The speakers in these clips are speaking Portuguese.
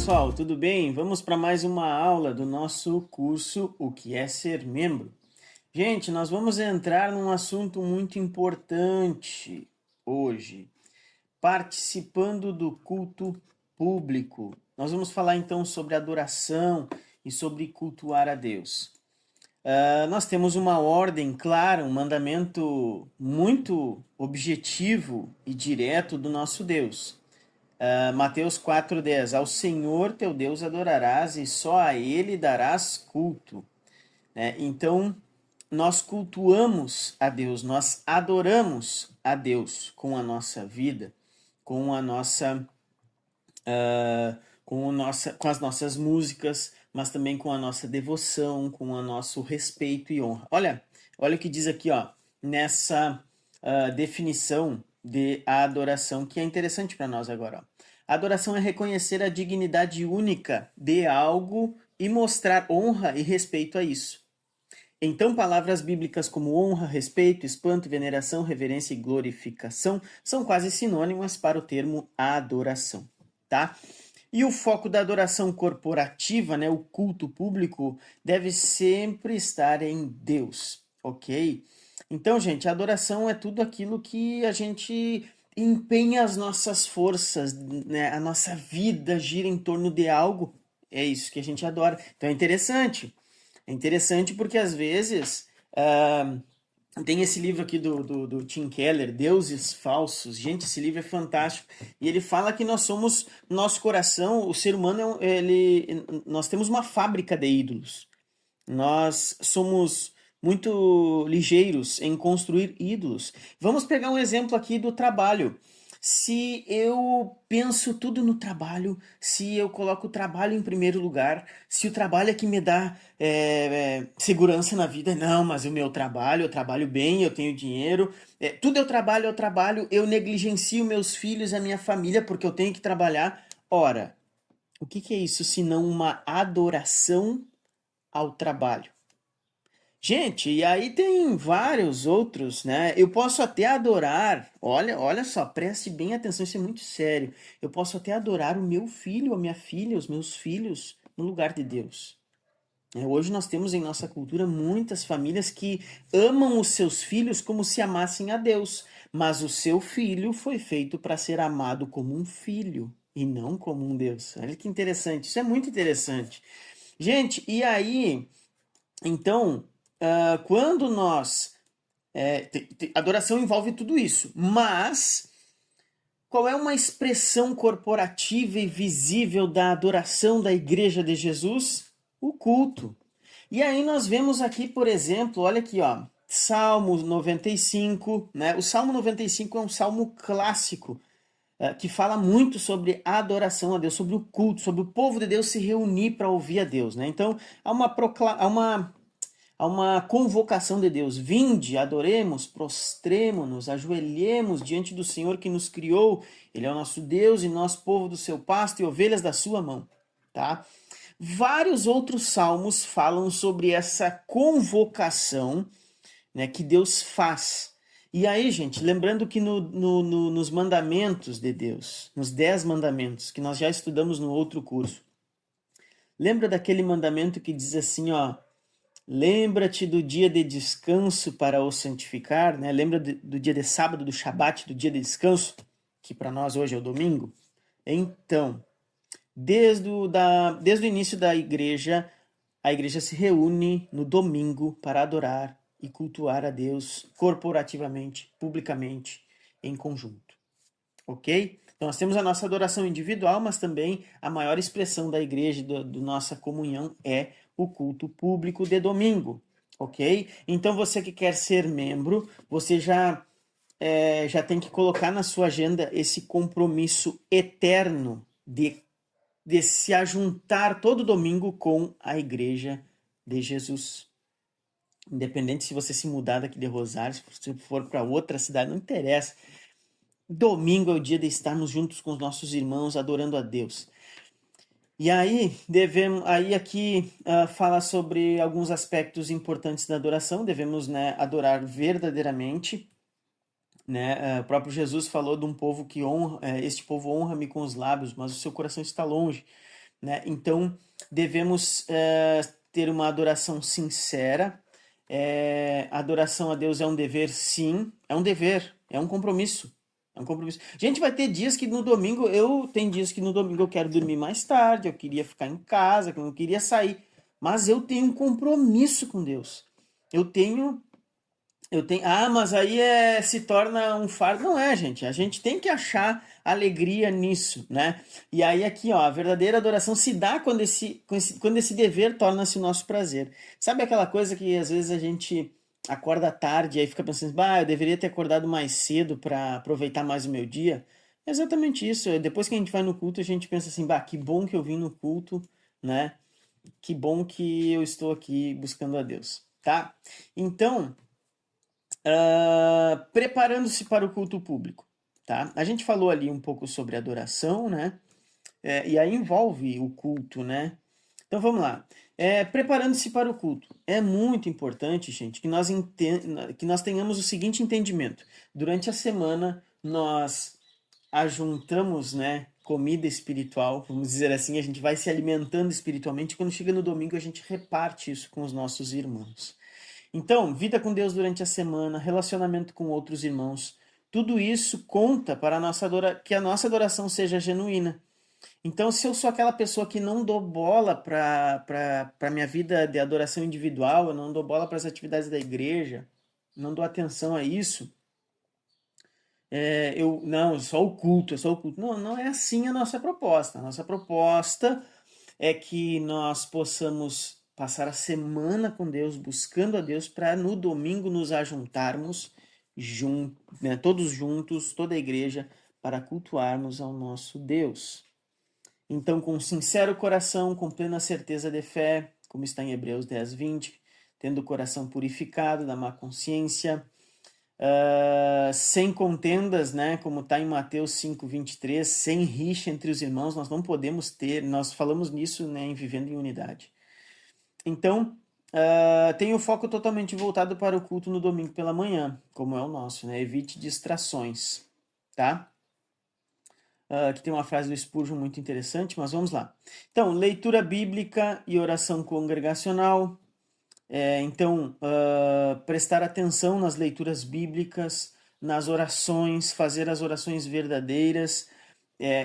pessoal, tudo bem? Vamos para mais uma aula do nosso curso O que é ser membro. Gente, nós vamos entrar num assunto muito importante hoje, participando do culto público. Nós vamos falar então sobre adoração e sobre cultuar a Deus. Nós temos uma ordem clara, um mandamento muito objetivo e direto do nosso Deus. Mateus 4,10: Ao Senhor teu Deus adorarás e só a Ele darás culto. Então, nós cultuamos a Deus, nós adoramos a Deus com a nossa vida, com a nossa, com as nossas músicas, mas também com a nossa devoção, com o nosso respeito e honra. Olha o que diz aqui, ó, nessa definição de adoração, que é interessante para nós agora. Ó. A adoração é reconhecer a dignidade única de algo e mostrar honra e respeito a isso. Então, palavras bíblicas como honra, respeito, espanto, veneração, reverência e glorificação são quase sinônimas para o termo adoração, tá? E o foco da adoração corporativa, né, o culto público, deve sempre estar em Deus, ok? Então, gente, a adoração é tudo aquilo que a gente empenha as nossas forças, né? A nossa vida gira em torno de algo, é isso que a gente adora. Então é interessante. É interessante porque às vezes tem esse livro aqui do Tim Keller, Deuses Falsos. Gente, esse livro é fantástico. E ele fala que nós somos, nosso coração, o ser humano, nós temos uma fábrica de ídolos. Nós somos muito ligeiros em construir ídolos. Vamos pegar um exemplo aqui do trabalho. Se eu penso tudo no trabalho, se eu coloco o trabalho em primeiro lugar, se o trabalho é que me dá segurança na vida, não, mas o meu trabalho, eu trabalho bem, eu tenho dinheiro, tudo eu trabalho, eu negligencio meus filhos, a minha família, porque eu tenho que trabalhar. Ora, o que é isso se não uma adoração ao trabalho? Gente, e aí tem vários outros, né? Eu posso até adorar, olha só, preste bem atenção, isso é muito sério. Eu posso até adorar o meu filho, a minha filha, os meus filhos, no lugar de Deus. Hoje nós temos em nossa cultura muitas famílias que amam os seus filhos como se amassem a Deus, mas o seu filho foi feito para ser amado como um filho e não como um Deus. Olha que interessante, isso é muito interessante. Gente, e aí, então, quando nós... adoração envolve tudo isso, mas qual é uma expressão corporativa e visível da adoração da Igreja de Jesus? O culto. E aí nós vemos aqui, por exemplo, olha aqui, ó, Salmo 95, né? O Salmo 95 é um salmo clássico, que fala muito sobre a adoração a Deus, sobre o culto, sobre o povo de Deus se reunir para ouvir a Deus, né? Então, há uma convocação de Deus. Vinde, adoremos, prostremo-nos, ajoelhemos diante do Senhor que nos criou. Ele é o nosso Deus e nós, povo do seu pasto e ovelhas da sua mão. Tá? Vários outros salmos falam sobre essa convocação, né, que Deus faz. E aí, gente, lembrando que nos mandamentos de Deus, nos 10 mandamentos, que nós já estudamos no outro curso, lembra daquele mandamento que diz assim, ó, lembra-te do dia de descanso para o santificar, né? Lembra do dia de sábado, do Shabat, do dia de descanso, que para nós hoje é o domingo? Então, desde o início da igreja, a igreja se reúne no domingo para adorar e cultuar a Deus corporativamente, publicamente, em conjunto. Ok? Então nós temos a nossa adoração individual, mas também a maior expressão da igreja, da nossa comunhão, é o culto público de domingo, ok? Então você que quer ser membro, você já tem que colocar na sua agenda esse compromisso eterno de se ajuntar todo domingo com a igreja de Jesus. Independente se você se mudar daqui de Rosário, se for para outra cidade, não interessa. Domingo é o dia de estarmos juntos com os nossos irmãos, adorando a Deus. E aí, aqui fala sobre alguns aspectos importantes da adoração. Devemos, né, adorar verdadeiramente. Né? O próprio Jesus falou de um povo que honra, este povo honra-me com os lábios, mas o seu coração está longe. né? Então, devemos ter uma adoração sincera. Adoração a Deus é um dever, sim, é um dever, é um compromisso. É um compromisso. Gente, vai ter dias que no domingo, tem dias que no domingo eu quero dormir mais tarde, eu queria ficar em casa, que eu não queria sair. Mas eu tenho um compromisso com Deus. Mas aí se torna um fardo. Não é, gente. A gente tem que achar alegria nisso, né? E aí aqui, ó, a verdadeira adoração se dá quando esse dever torna-se o nosso prazer. Sabe aquela coisa que às vezes a gente acorda tarde e aí fica pensando, eu deveria ter acordado mais cedo para aproveitar mais o meu dia? É exatamente isso. Depois que a gente vai no culto, a gente pensa assim, que bom que eu vim no culto, né? Que bom que eu estou aqui buscando a Deus, tá? Então, preparando-se para o culto público, tá? A gente falou ali um pouco sobre adoração, né? E aí envolve o culto, né? Então vamos lá. Preparando-se para o culto. É muito importante, gente, que nós tenhamos o seguinte entendimento. Durante a semana, nós ajuntamos, né, comida espiritual, vamos dizer assim, a gente vai se alimentando espiritualmente. Quando chega no domingo, a gente reparte isso com os nossos irmãos. Então, vida com Deus durante a semana, relacionamento com outros irmãos, tudo isso conta para que a nossa adoração seja genuína. Então, se eu sou aquela pessoa que não dou bola para a minha vida de adoração individual, eu não dou bola para as atividades da igreja, não dou atenção a isso, não, só o culto, é só o culto. Não, não é assim a nossa proposta. A nossa proposta é que nós possamos passar a semana com Deus, buscando a Deus, para no domingo nos ajuntarmos, né, todos juntos, toda a igreja, para cultuarmos ao nosso Deus. Então, com sincero coração, com plena certeza de fé, como está em Hebreus 10, 20, tendo o coração purificado da má consciência, sem contendas, né, como está em Mateus 5, 23, sem rixa entre os irmãos, nós não podemos ter, nós falamos nisso, né, em Vivendo em Unidade. Então, tenha o foco totalmente voltado para o culto no domingo pela manhã, como é o nosso, né, evite distrações, tá? Aqui tem uma frase do Spurgeon muito interessante, mas vamos lá. Então, leitura bíblica e oração congregacional. Então, prestar atenção nas leituras bíblicas, nas orações, fazer as orações verdadeiras.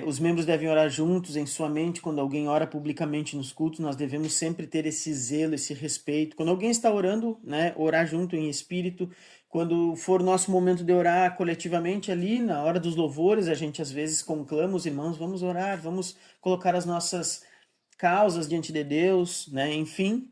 Os membros devem orar juntos em sua mente. Quando alguém ora publicamente nos cultos, nós devemos sempre ter esse zelo, esse respeito. Quando alguém está orando, né, orar junto em espírito. Quando for nosso momento de orar coletivamente ali, na hora dos louvores, a gente às vezes conclama os irmãos, vamos orar, vamos colocar as nossas causas diante de Deus, né? Enfim,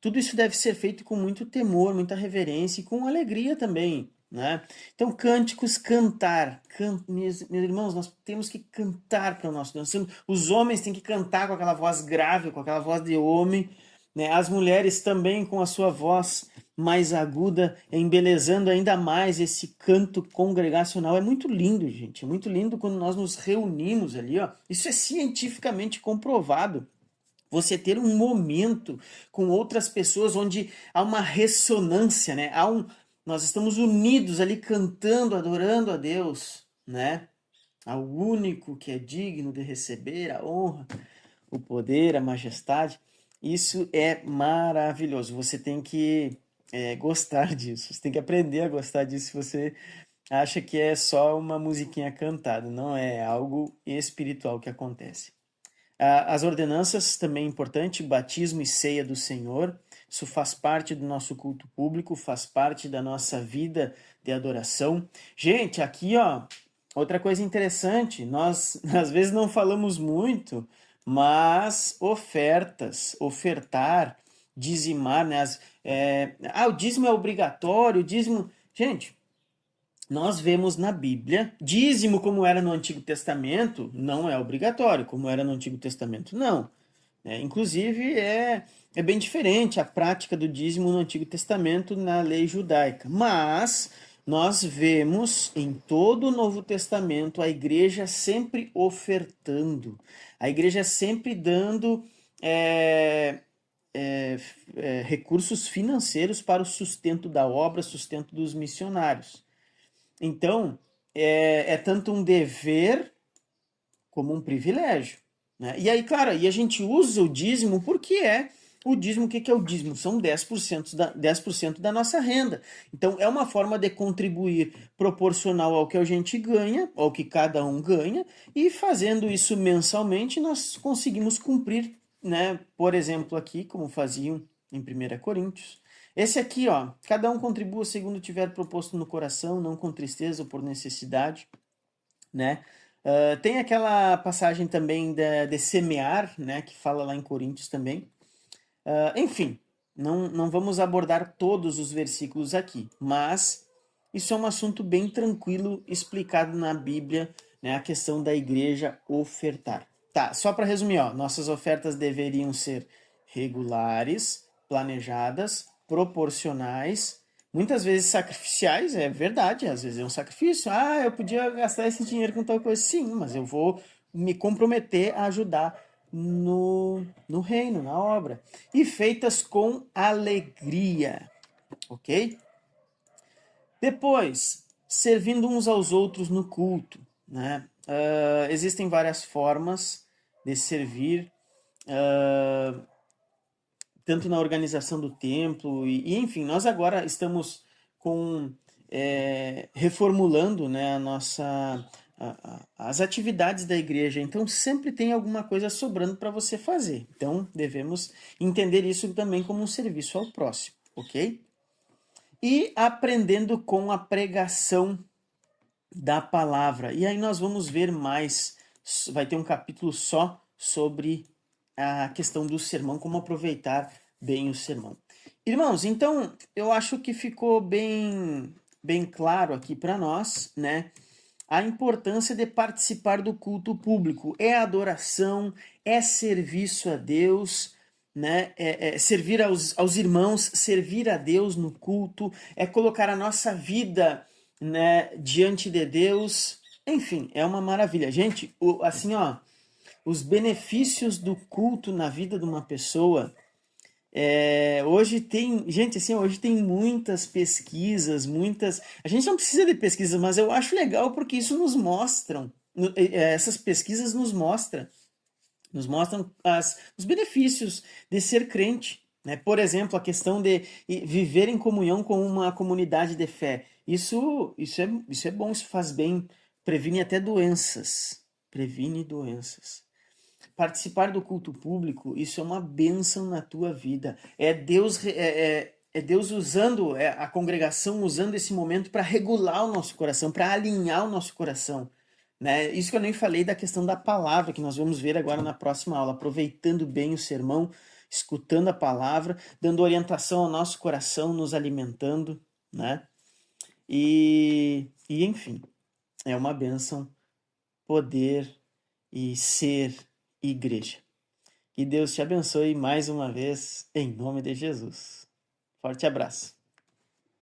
tudo isso deve ser feito com muito temor, muita reverência e com alegria também, né? Então, cânticos, cantar. Meus irmãos, nós temos que cantar para o nosso Deus. Os homens têm que cantar com aquela voz grave, com aquela voz de homem, né? As mulheres também com a sua voz mais aguda, embelezando ainda mais esse canto congregacional. É muito lindo, gente. É muito lindo quando nós nos reunimos ali, ó. Isso é cientificamente comprovado. Você ter um momento com outras pessoas onde há uma ressonância, né? Nós estamos unidos ali cantando, adorando a Deus, né? Ao único que é digno de receber a honra, o poder, a majestade. Isso é maravilhoso. Você tem que gostar disso. Você tem que aprender a gostar disso se você acha que é só uma musiquinha cantada. Não é algo espiritual que acontece. As ordenanças também é importante, batismo e ceia do Senhor. Isso faz parte do nosso culto público, faz parte da nossa vida de adoração. Gente, aqui, ó, outra coisa interessante, nós às vezes não falamos muito, mas ofertar, dizimar, né? O dízimo é obrigatório, o dízimo... Gente, nós vemos na Bíblia, dízimo como era no Antigo Testamento, não é obrigatório, como era no Antigo Testamento, não. Inclusive, é bem diferente a prática do dízimo no Antigo Testamento na lei judaica. Mas nós vemos em todo o Novo Testamento a igreja sempre ofertando, a igreja sempre dando recursos financeiros para o sustento da obra, sustento dos missionários. Então, é tanto um dever como um privilégio, né? E aí, claro, e a gente usa o dízimo porque o dízimo. O que que é o dízimo? São 10% da nossa renda. Então, é uma forma de contribuir proporcional ao que a gente ganha, ao que cada um ganha, e fazendo isso mensalmente, nós conseguimos cumprir, né? Por exemplo, aqui, como faziam em 1 Coríntios. Esse aqui, ó, cada um contribua segundo tiver proposto no coração, não com tristeza ou por necessidade, né? Tem aquela passagem também de semear, né, que fala lá em Coríntios também. Enfim, não vamos abordar todos os versículos aqui, mas isso é um assunto bem tranquilo explicado na Bíblia, né, a questão da igreja ofertar. Tá, só para resumir, ó, nossas ofertas deveriam ser regulares, planejadas, proporcionais, muitas vezes sacrificiais, é verdade, às vezes é um sacrifício. Ah, eu podia gastar esse dinheiro com tal coisa. Sim, mas eu vou me comprometer a ajudar no reino, na obra. E feitas com alegria, ok? Depois, servindo uns aos outros no culto, né? Existem várias formas de servir, tanto na organização do templo, enfim, nós agora estamos reformulando, né, as atividades da igreja, então sempre tem alguma coisa sobrando para você fazer. Então devemos entender isso também como um serviço ao próximo, ok? E aprendendo com a pregação da palavra. E aí nós vamos ver mais, vai ter um capítulo só sobre a questão do sermão, como aproveitar bem o sermão. Irmãos, então eu acho que ficou bem claro aqui para nós, né? A importância de participar do culto público. É adoração, é serviço a Deus, né? Servir aos irmãos, servir a Deus no culto, é colocar a nossa vida, né, diante de Deus. Enfim, é uma maravilha. Gente, assim, ó, os benefícios do culto na vida de uma pessoa. Hoje tem, gente, assim, hoje tem muitas pesquisas, a gente não precisa de pesquisas, mas eu acho legal porque isso nos mostram, essas pesquisas nos mostram os benefícios de ser crente, né? Por exemplo, a questão de viver em comunhão com uma comunidade de fé. Isso é bom, isso faz bem, previne até doenças, previne doenças. Participar do culto público, isso é uma bênção na tua vida. É Deus usando, a congregação usando esse momento para regular o nosso coração, para alinhar o nosso coração. Né? Isso que eu nem falei da questão da palavra, que nós vamos ver agora na próxima aula, aproveitando bem o sermão, escutando a palavra, dando orientação ao nosso coração, nos alimentando, né? E enfim, é uma bênção poder e ser igreja. Que Deus te abençoe mais uma vez, em nome de Jesus. Forte abraço.